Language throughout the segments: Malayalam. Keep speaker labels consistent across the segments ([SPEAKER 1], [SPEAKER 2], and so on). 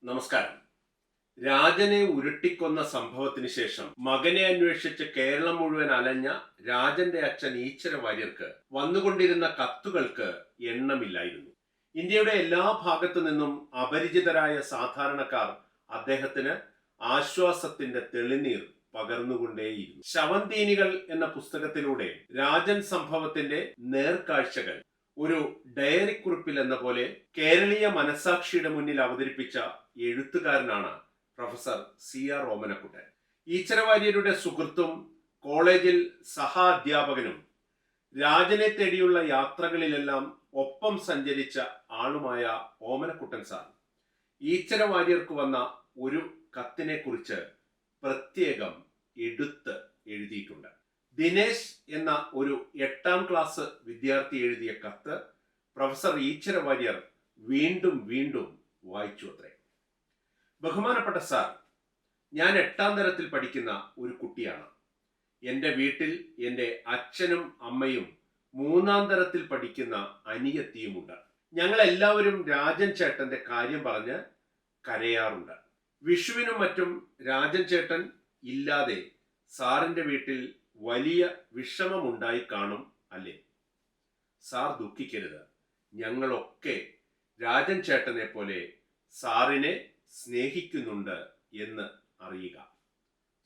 [SPEAKER 1] നമസ്കാരം. രാജനെ ഉരുട്ടിക്കൊന്ന സംഭവത്തിന് ശേഷം മകനെ അന്വേഷിച്ച് കേരളം മുഴുവൻ അലഞ്ഞ രാജന്റെ അച്ഛൻ ഈശ്വര വാര്യർക്ക് വന്നുകൊണ്ടിരുന്ന കത്തുകൾക്ക് എണ്ണമില്ലായിരുന്നു. ഇന്ത്യയുടെ എല്ലാ ഭാഗത്തു നിന്നും അപരിചിതരായ സാധാരണക്കാർ അദ്ദേഹത്തിന് ആശ്വാസത്തിന്റെ തെളിനീർ പകർന്നുകൊണ്ടേയിരുന്നു. ശവന്തീനികൾ എന്ന പുസ്തകത്തിലൂടെ രാജൻ സംഭവത്തിന്റെ നേർക്കാഴ്ചകൾ ഒരു ഡയറി കുറിപ്പിൽ എന്ന പോലെ കേരളീയ മനസാക്ഷിയുടെ മുന്നിൽ അവതരിപ്പിച്ച എഴുത്തുകാരനാണ് പ്രൊഫസർ CR ഓമനക്കുട്ടൻ. ഈശ്വര വാര്യരുടെ സുഹൃത്തും കോളേജിൽ സഹ അധ്യാപകനും രാജനെ തേടിയുള്ള യാത്രകളിലെല്ലാം ഒപ്പം സഞ്ചരിച്ച ആളുമായ ഓമനക്കുട്ടൻ സാർ ഈശ്വര വാര്യർക്ക് വന്ന ഒരു കത്തിനെ കുറിച്ച് പ്രത്യേകം എടുത്ത് എഴുതിയിട്ടുണ്ട്. ദിനേശ് എന്ന ഒരു 8ാം ക്ലാസ് വിദ്യാർത്ഥി എഴുതിയ കത്ത് പ്രൊഫസർ ഈശ്വര വാര്യർ വീണ്ടും വീണ്ടും വായിച്ചു അത്രേ. ബഹുമാനപ്പെട്ട സാർ, ഞാൻ 8ാം തരത്തിൽ പഠിക്കുന്ന ഒരു കുട്ടിയാണ്. എൻ്റെ വീട്ടിൽ എൻ്റെ അച്ഛനും അമ്മയും 3ാം തരത്തിൽ പഠിക്കുന്ന അനിയത്തിയുമുണ്ട്. ഞങ്ങളെല്ലാവരും രാജൻ ചേട്ടന്റെ കാര്യം പറഞ്ഞ് കരയാറുണ്ട്. വിഷുവിനും മറ്റും രാജൻ ചേട്ടൻ ഇല്ലാതെ സാറിന്റെ വീട്ടിൽ വലിയ വിഷമമുണ്ടായി കാണും അല്ലേ? സാർ ദുഃഖിക്കരുത്. ഞങ്ങളൊക്കെ രാജൻ ചേട്ടനെ പോലെ സാറിനെ സ്നേഹിക്കുന്നുണ്ട് എന്ന് അറിയുക.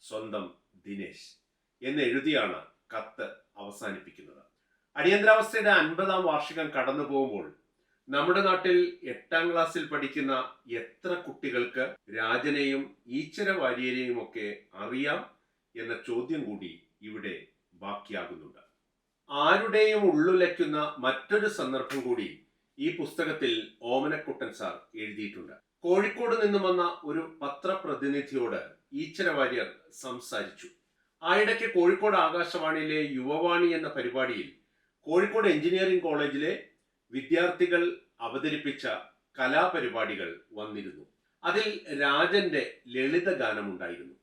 [SPEAKER 1] സ്വന്തം ദിനേശ് എന്ന് എഴുതിയാണ് കത്ത് അവസാനിപ്പിക്കുന്നത്. അടിയന്തരാവസ്ഥയുടെ 50ാം വാർഷികം കടന്നു പോകുമ്പോൾ നമ്മുടെ നാട്ടിൽ 8ാം ക്ലാസ്സിൽ പഠിക്കുന്ന എത്ര കുട്ടികൾക്ക് രാജനെയും ഈശ്വര വാര്യരെയും ഒക്കെ അറിയാം എന്ന ചോദ്യം കൂടി ഇവിടെ ബാക്കിയാകുന്നുണ്ട്. ആരുടെയും ഉള്ളുലയ്ക്കുന്ന മറ്റൊരു സന്ദർഭം കൂടി ഈ പുസ്തകത്തിൽ ഓമനക്കുട്ടൻ സാർ എഴുതിയിട്ടുണ്ട്. കോഴിക്കോട് നിന്നും വന്ന ഒരു പത്രപ്രതിനിധിയോട് ഈശ്വര വാര്യർ സംസാരിച്ചു. ആയിടയ്ക്ക് കോഴിക്കോട് ആകാശവാണിയിലെ യുവവാണി എന്ന പരിപാടിയിൽ കോഴിക്കോട് എഞ്ചിനീയറിംഗ് കോളേജിലെ വിദ്യാർത്ഥികൾ അവതരിപ്പിച്ച കലാപരിപാടികൾ വന്നിരുന്നു. അതിൽ രാജന്റെ ലളിതഗാനമുണ്ടായിരുന്നു.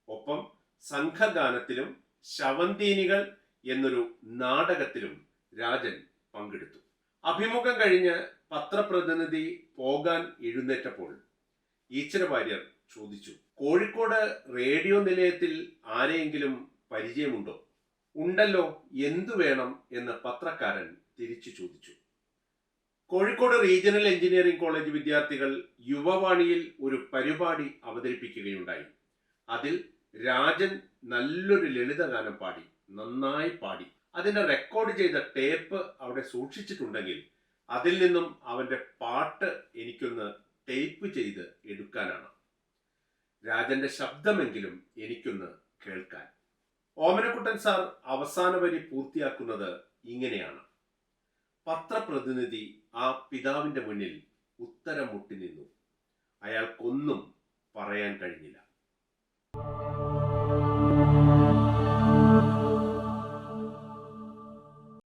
[SPEAKER 1] ഒപ്പം സംഘഗാനത്തിലും ശവന്തീനികൾ എന്നൊരു നാടകത്തിലും രാജൻ പങ്കെടുത്തു. അഭിമുഖം കഴിഞ്ഞ് പത്രപ്രതിനിധി പോകാൻ എഴുന്നേറ്റപ്പോൾ ഈശ്വര വാര്യർ ചോദിച്ചു, കോഴിക്കോട് റേഡിയോ നിലയത്തിൽ ആരെയെങ്കിലും പരിചയമുണ്ടോ? ഉണ്ടല്ലോ, എന്തു വേണം എന്ന് പത്രക്കാരൻ തിരിച്ചു ചോദിച്ചു. കോഴിക്കോട് റീജിയണൽ എഞ്ചിനീയറിംഗ് കോളേജ് വിദ്യാർത്ഥികൾ യുവവാണിയിൽ ഒരു പരിപാടി അവതരിപ്പിക്കുകയുണ്ടായി. അതിൽ രാജൻ നല്ലൊരു ലളിതഗാനം പാടി, നന്നായി പാടി. അതിന്റെ റെക്കോർഡ് ചെയ്ത ടേപ്പ് അവിടെ സൂക്ഷിച്ചിട്ടുണ്ടെങ്കിൽ അതിൽ നിന്നും അവന്റെ പാട്ട് എനിക്കൊന്ന് ടേപ്പ് ചെയ്ത് എടുക്കാനാണ്. രാജന്റെ ശബ്ദമെങ്കിലും എനിക്കൊന്ന് കേൾക്കാൻ. ഓമനക്കുട്ടൻ സാർ അവസാന വരി പൂർത്തിയാക്കുന്നത് ഇങ്ങനെയാണ്: പത്രപ്രതിനിധി ആ പിതാവിന്റെ മുന്നിൽ ഉത്തരം മുട്ടി നിന്നു. അയാൾക്കൊന്നും പറയാൻ കഴിഞ്ഞില്ല.